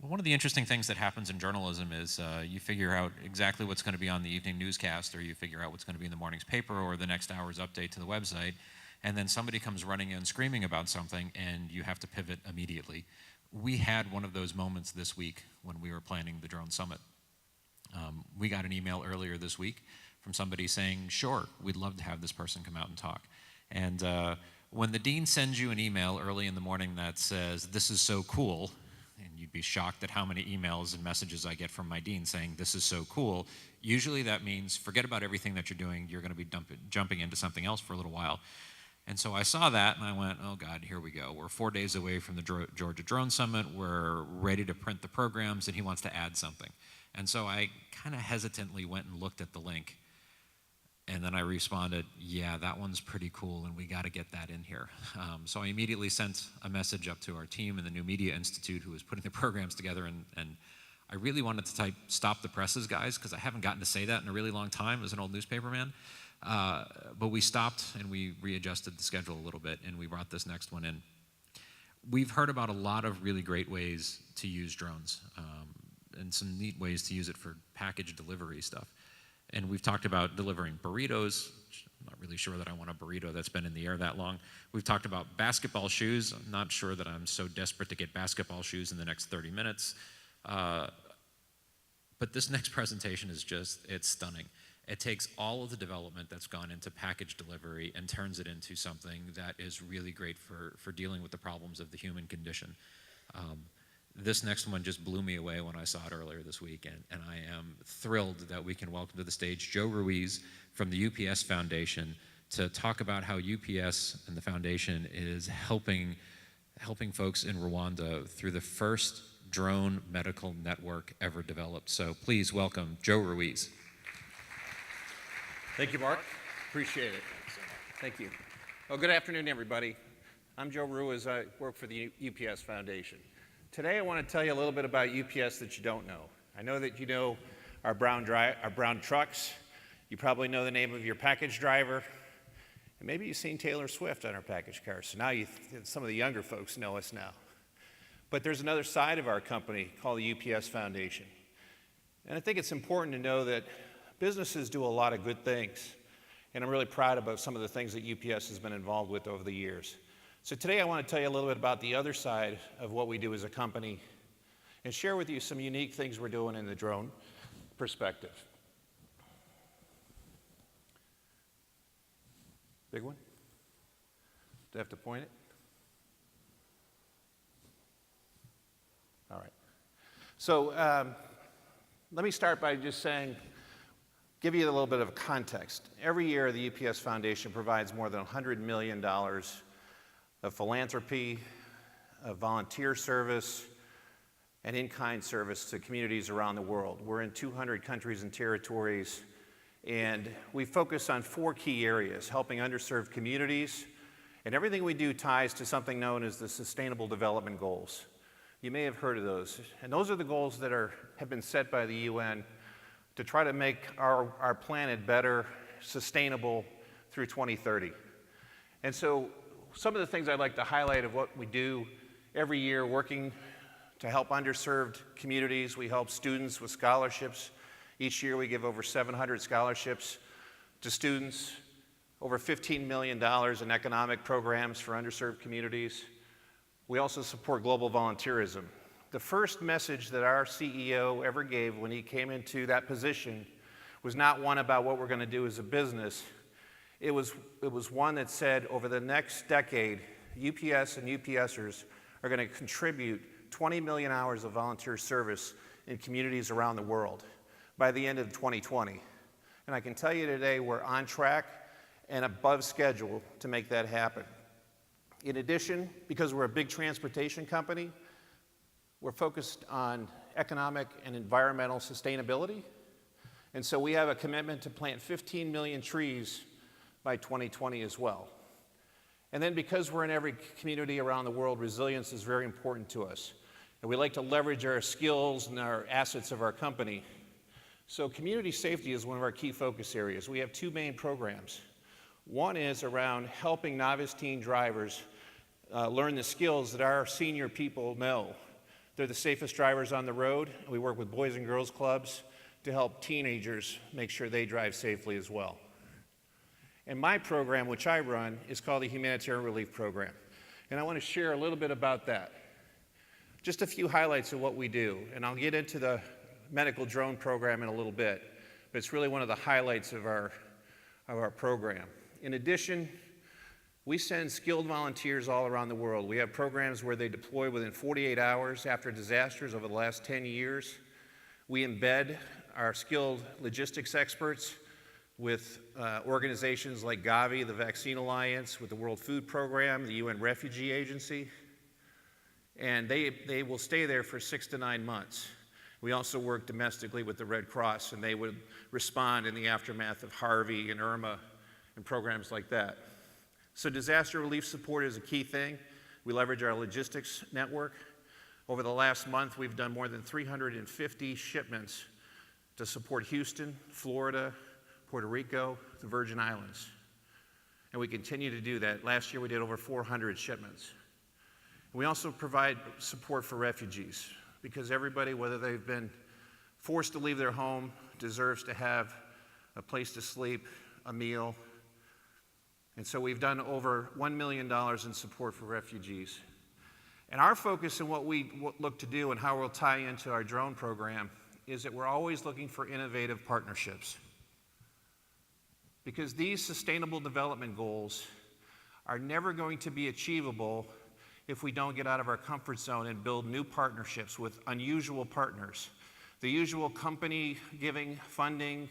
One of the interesting things that happens in journalism is you figure out exactly what's going to be on the evening newscast, or you figure out what's going to be in the morning's paper or the next hour's update to the website, and then somebody comes running in screaming about something, and you have to pivot immediately. We had one of those moments this week when we were planning the drone summit. We got an email earlier this week from somebody saying, sure, we'd love to have this person come out and talk. And when the dean sends you an email early in the morning that says, this is so cool, and you'd be shocked at how many emails and messages I get from my dean saying, this is so cool, usually that means forget about everything that you're doing, you're going to be jumping into something else for a little while. And so I saw that and I went, oh God, here we go. We're 4 days away from the Georgia Drone Summit, we're ready to print the programs, and he wants to add something. And so I kind of hesitantly went and looked at the link. And then I responded, yeah, that one's pretty cool, and we got to get that in here. So I immediately sent a message up to our team in the New Media Institute who was putting the programs together, and I really wanted to type, stop the presses, guys, because I haven't gotten to say that in a really long time as an old newspaper man. But we stopped, and we readjusted the schedule a little bit, and we brought this next one in. We've heard about a lot of really great ways to use drones, and some neat ways to use it for package delivery stuff. And we've talked about delivering burritos. I'm not really sure that I want a burrito that's been in the air that long. We've talked about basketball shoes. I'm not sure that I'm so desperate to get basketball shoes in the next 30 minutes. But this next presentation is it's stunning. It takes all of the development that's gone into package delivery and turns it into something that is really great for dealing with the problems of the human condition. This next one just blew me away when I saw it earlier this week, and I am thrilled that we can welcome to the stage Joe Ruiz from the UPS Foundation to talk about how UPS and the foundation is helping folks in Rwanda through the first drone medical network ever developed. So please welcome Joe Ruiz. Thank you, Mark. Appreciate it. Thank you. Well, good afternoon, everybody. I'm Joe Ruiz. I work for the UPS Foundation. Today, I want to tell you a little bit about UPS that you don't know. I know that you know our brown trucks. You probably know the name of your package driver. And maybe you've seen Taylor Swift on our package car. So now some of the younger folks know us now. But there's another side of our company called the UPS Foundation. And I think it's important to know that businesses do a lot of good things. And I'm really proud about some of the things that UPS has been involved with over the years. So today I want to tell you a little bit about the other side of what we do as a company and share with you some unique things we're doing in the drone perspective. Big one? Do I have to point it? All right. So let me start by just give you a little bit of context. Every year the UPS Foundation provides more than $100 million of philanthropy, of volunteer service, and in-kind service to communities around the world. We're in 200 countries and territories, and we focus on 4 key areas: helping underserved communities, and everything we do ties to something known as the Sustainable Development Goals. You may have heard of those, and those are the goals that have been set by the UN to try to make our planet better, sustainable through 2030. And so some of the things I'd like to highlight of what we do every year working to help underserved communities. We help students with scholarships. Each year we give over 700 scholarships to students, over $15 million in economic programs for underserved communities. We also support global volunteerism. The first message that our CEO ever gave when he came into that position was not one about what we're going to do as a business. It was one that said over the next decade, UPS and UPSers are going to contribute 20 million hours of volunteer service in communities around the world by the end of 2020. And I can tell you today we're on track and above schedule to make that happen. In addition, because we're a big transportation company, we're focused on economic and environmental sustainability. And so we have a commitment to plant 15 million trees by 2020 as well. And then because we're in every community around the world, resilience is very important to us. And we like to leverage our skills and our assets of our company. So community safety is one of our key focus areas. We have 2 main programs. One is around helping novice teen drivers learn the skills that our senior people know They're the safest drivers on the road. We work with boys and girls clubs to help teenagers make sure they drive safely as well. And my program, which I run, is called the Humanitarian Relief Program. And I want to share a little bit about that. Just a few highlights of what we do. And I'll get into the medical drone program in a little bit, but it's really one of the highlights of our program. In addition, we send skilled volunteers all around the world. We have programs where they deploy within 48 hours after disasters over the last 10 years. We embed our skilled logistics experts with organizations like Gavi, the Vaccine Alliance, with the World Food Program, the UN Refugee Agency, and they will stay there for 6 to 9 months. We also work domestically with the Red Cross, and they would respond in the aftermath of Harvey and Irma and programs like that. So disaster relief support is a key thing. We leverage our logistics network. Over the last month, we've done more than 350 shipments to support Houston, Florida, Puerto Rico, the Virgin Islands. And we continue to do that. Last year we did over 400 shipments. We also provide support for refugees because everybody, whether they've been forced to leave their home, deserves to have a place to sleep, a meal. And so we've done over $1 million in support for refugees. And our focus and what we look to do and how we'll tie into our drone program is that we're always looking for innovative partnerships. Because these sustainable development goals are never going to be achievable if we don't get out of our comfort zone and build new partnerships with unusual partners. The usual company giving funding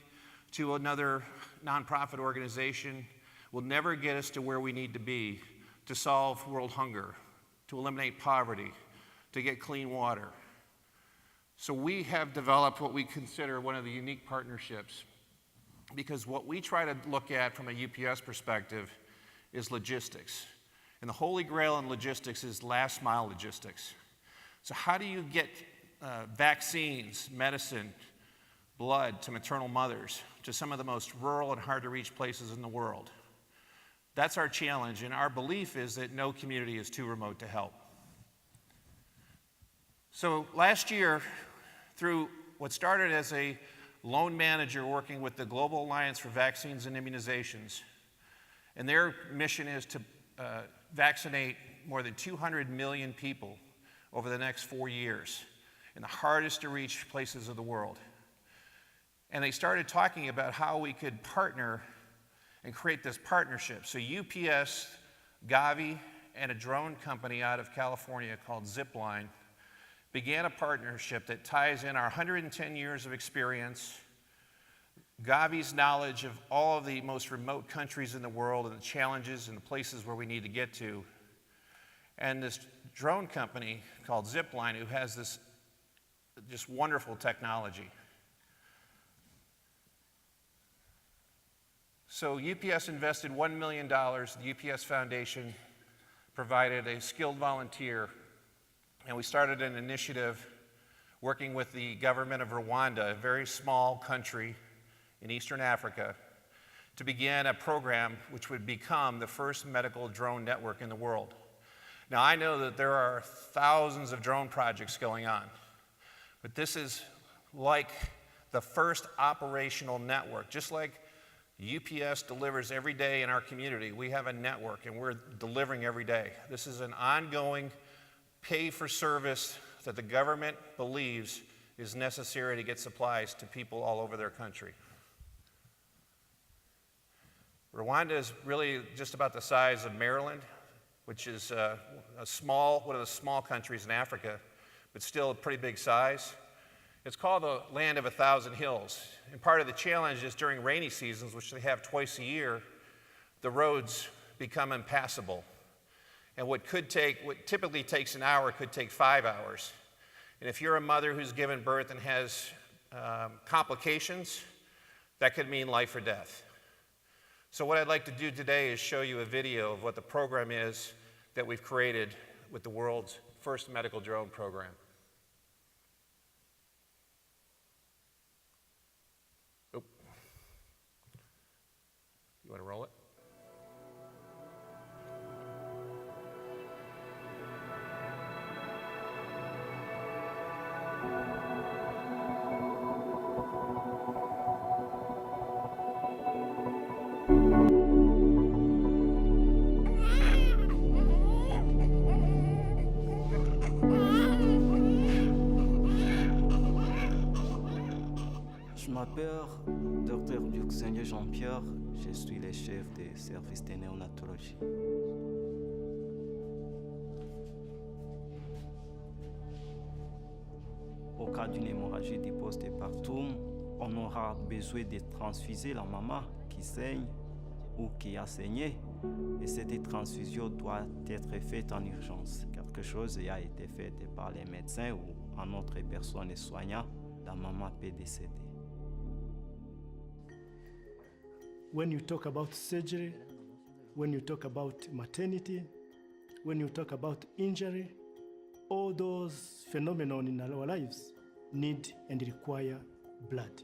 to another nonprofit organization will never get us to where we need to be to solve world hunger, to eliminate poverty, to get clean water. So we have developed what we consider one of the unique partnerships, because what we try to look at from a UPS perspective is logistics. And the holy grail in logistics is last mile logistics. So how do you get vaccines, medicine, blood to maternal mothers, to some of the most rural and hard to reach places in the world? That's our challenge, and our belief is that no community is too remote to help. So last year, through what started as a lone manager working with the Global Alliance for Vaccines and Immunizations, and their mission is to vaccinate more than 200 million people over the next 4 years in the hardest to reach places of the world. And they started talking about how we could partner and create this partnership. So UPS, Gavi, and a drone company out of California called Zipline began a partnership that ties in our 110 years of experience, Gavi's knowledge of all of the most remote countries in the world and the challenges and the places where we need to get to, and this drone company called Zipline, who has this just wonderful technology. So UPS invested $1 million. The UPS Foundation provided a skilled volunteer, and we started an initiative working with the government of Rwanda, a very small country in Eastern Africa, to begin a program which would become the first medical drone network in the world. Now, I know that there are thousands of drone projects going on, but this is like the first operational network. Just like UPS delivers every day in our community, we have a network and we're delivering every day. This is an ongoing pay-for-service that the government believes is necessary to get supplies to people all over their country. Rwanda is really just about the size of Maryland, which is one of the small countries in Africa, but still a pretty big size. It's called the land of 1,000 hills. And part of the challenge is during rainy seasons, which they have twice a year, the roads become impassable. And what typically takes an hour could take 5 hours. And if you're a mother who's given birth and has complications, that could mean life or death. So what I'd like to do today is show you a video of what the program is that we've created with the world's first medical drone program. Oop. You want to roll it? m'appelle Dr. Luxembourg Jean-Pierre, je suis le chef des services de néonatologie. Au cas d'une hémorragie du post-partum, on aura besoin de transfuser la maman qui saigne ou qui a saigné. Et cette transfusion doit être faite en urgence. Quelque chose a été fait par les médecins ou une autre personne soignante, la maman peut décéder. When you talk about surgery, when you talk about maternity, when you talk about injury, all those phenomena in our lives need and require blood.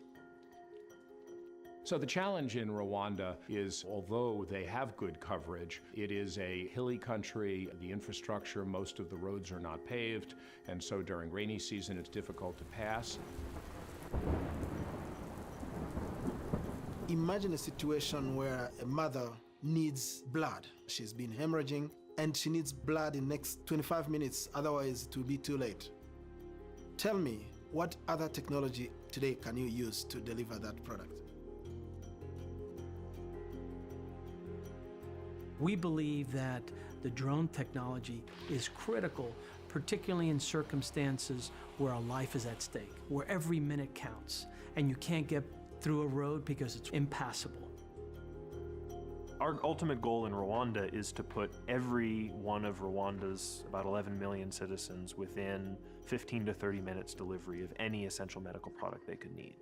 So the challenge in Rwanda is, although they have good coverage, it is a hilly country, the infrastructure, most of the roads are not paved, and so during rainy season it's difficult to pass. Imagine a situation where a mother needs blood. She's been hemorrhaging and she needs blood in the next 25 minutes, otherwise it will be too late. Tell me, what other technology today can you use to deliver that product? We believe that the drone technology is critical, particularly in circumstances where a life is at stake, where every minute counts, and you can't get through a road because it's impassable. Our ultimate goal in Rwanda is to put every one of Rwanda's about 11 million citizens within 15 to 30 minutes delivery of any essential medical product they could need.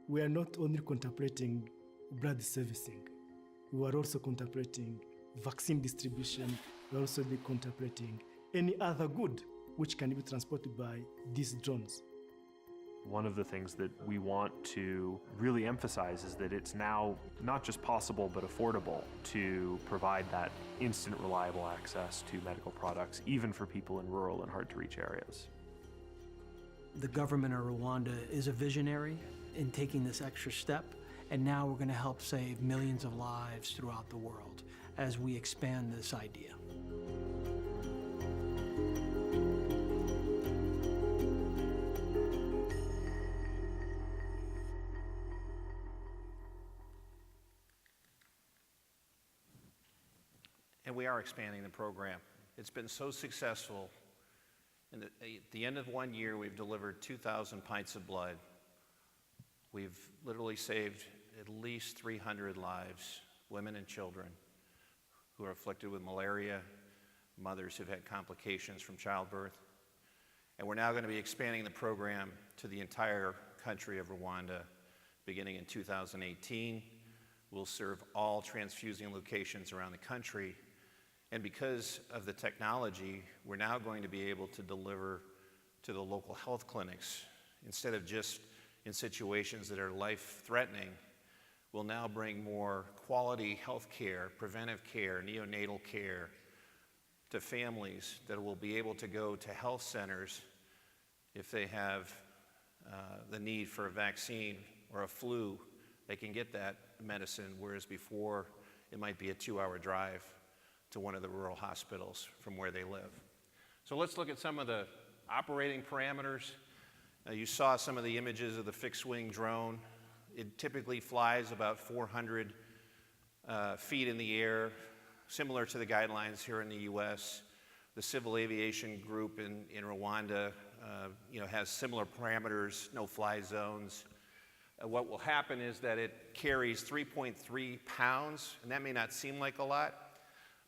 We are not only contemplating blood servicing, we are also contemplating vaccine distribution, we are also contemplating any other good which can be transported by these drones. One of the things that we want to really emphasize is that it's now not just possible but affordable to provide that instant, reliable access to medical products, even for people in rural and hard-to-reach areas. The government of Rwanda is a visionary in taking this extra step, and now we're going to help save millions of lives throughout the world as we expand this idea. And we are expanding the program. It's been so successful. At the end of 1 year, we've delivered 2,000 pints of blood. We've literally saved at least 300 lives, women and children who are afflicted with malaria, mothers who've had complications from childbirth. And we're now going to be expanding the program to the entire country of Rwanda beginning in 2018. We'll serve all transfusing locations around the country. And because of the technology, we're now going to be able to deliver to the local health clinics. Instead of just in situations that are life-threatening, we'll now bring more quality health care, preventive care, neonatal care to families that will be able to go to health centers if they have the need for a vaccine or a flu. They can get that medicine, whereas before it might be a 2-hour drive to one of the rural hospitals from where they live. So let's look at some of the operating parameters. You saw some of the images of the fixed-wing drone. It typically flies about 400 feet in the air, similar to the guidelines here in the US. The Civil Aviation Group in Rwanda has similar parameters, no-fly zones. What will happen is that it carries 3.3 pounds, and that may not seem like a lot,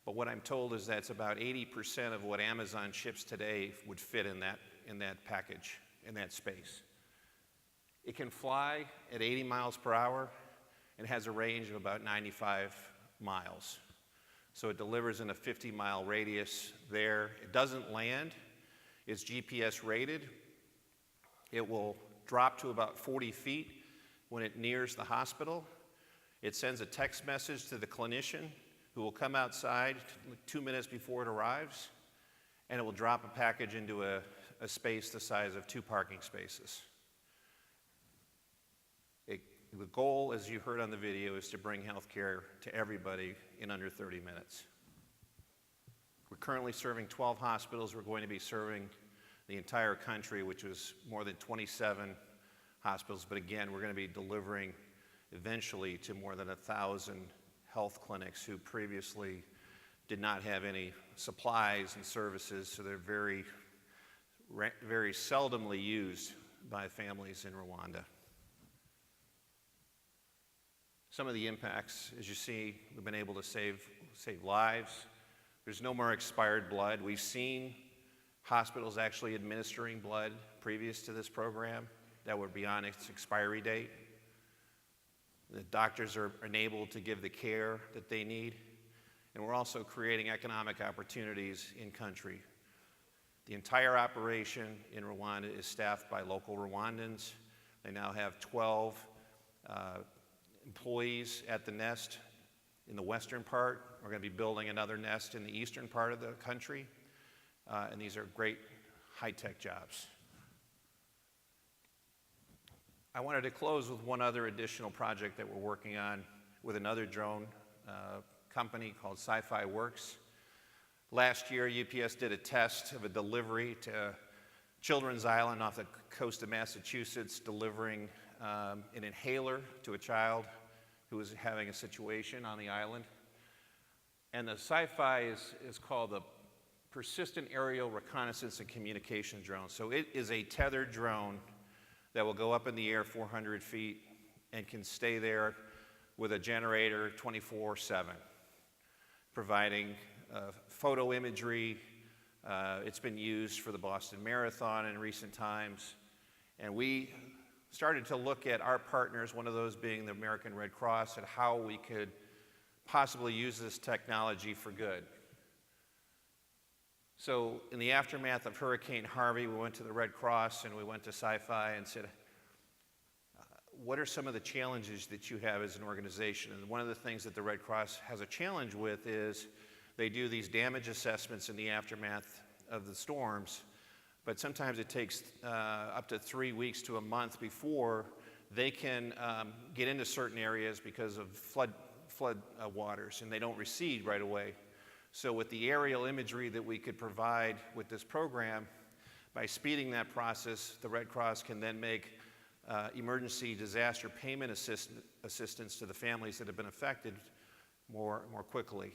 but what I'm told is that's about 80% of what Amazon ships today would fit in that package, in that space. It can fly at 80 miles per hour and has a range of about 95 miles. So it delivers in a 50-mile radius there. It doesn't land. It's GPS rated. It will drop to about 40 feet when it nears the hospital. It sends a text message to the clinician who will come outside 2 minutes before it arrives, and it will drop a package into a space the size of 2 parking spaces. The goal, as you heard on the video, is to bring healthcare to everybody in under 30 minutes. We're currently serving 12 hospitals. We're going to be serving the entire country, which was more than 2,700 hospitals. But again, we're going to be delivering eventually to more than 1,000 health clinics who previously did not have any supplies and services, so they're very seldomly used by families in Rwanda. Some of the impacts, as you see, we've been able to save lives. There's no more expired blood. We've seen hospitals actually administering blood previous to this program that were beyond its expiry date. The doctors are enabled to give the care that they need. And we're also creating economic opportunities in country. The entire operation in Rwanda is staffed by local Rwandans. They now have 12 employees at the nest in the western part. We're going to be building another nest in the eastern part of the country. And these are great high-tech jobs. I wanted to close with one other additional project that we're working on with another drone company called Sci-Fi Works. Last year, UPS did a test of a delivery to Children's Island off the coast of Massachusetts, delivering an inhaler to a child who was having a situation on the island. And the Sci-Fi is called the Persistent Aerial Reconnaissance and Communication Drone. So it is a tethered drone that will go up in the air 400 feet and can stay there with a generator 24/7, providing photo imagery. It's been used for the Boston Marathon in recent times. And we started to look at our partners, one of those being the American Red Cross, and how we could possibly use this technology for good. So in the aftermath of Hurricane Harvey, we went to the Red Cross and we went to Sci-Fi and said, what are some of the challenges that you have as an organization? And one of the things that the Red Cross has a challenge with is they do these damage assessments in the aftermath of the storms, but sometimes it takes up to 3 weeks to a month before they can get into certain areas because of flood waters, and they don't recede right away. So with the aerial imagery that we could provide with this program, by speeding that process, the Red Cross can then make emergency disaster payment assistance to the families that have been affected more quickly.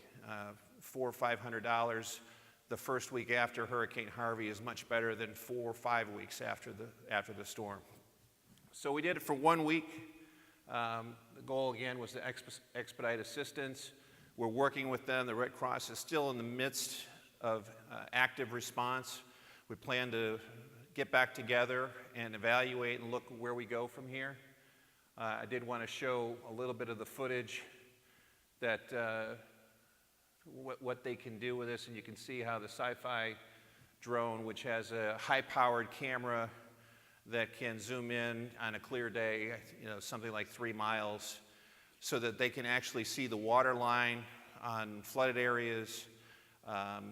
$400 or $500 the first week after Hurricane Harvey is much better than 4 or 5 weeks after the storm. So we did it for 1 week. The goal again was to expedite assistance. We're working with them. The Red Cross is still in the midst of active response. We plan to get back together and evaluate and look where we go from here. I did want to show a little bit of the footage that what they can do with this, and you can see how the Sci-Fi drone, which has a high-powered camera that can zoom in on a clear day, something like 3 miles, so that they can actually see the water line on flooded areas.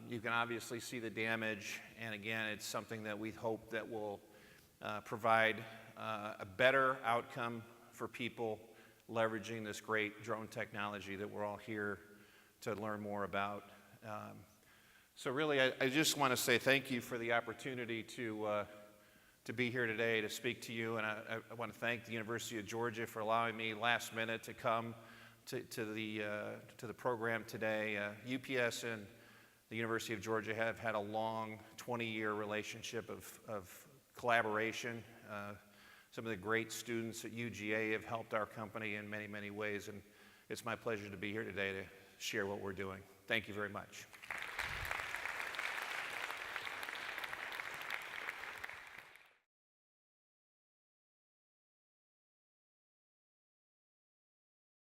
You can obviously see the damage, and again, it's something that we hope that will provide a better outcome for people leveraging this great drone technology that we're all here to learn more about. So really, I just want to say thank you for the opportunity to be here today to speak to you, and I want to thank the University of Georgia for allowing me last minute to come to the program today. UPS and the University of Georgia have had a long 20-year relationship of collaboration. Some of the great students at UGA have helped our company in many, many ways, and it's my pleasure to be here today to share what we're doing. Thank you very much.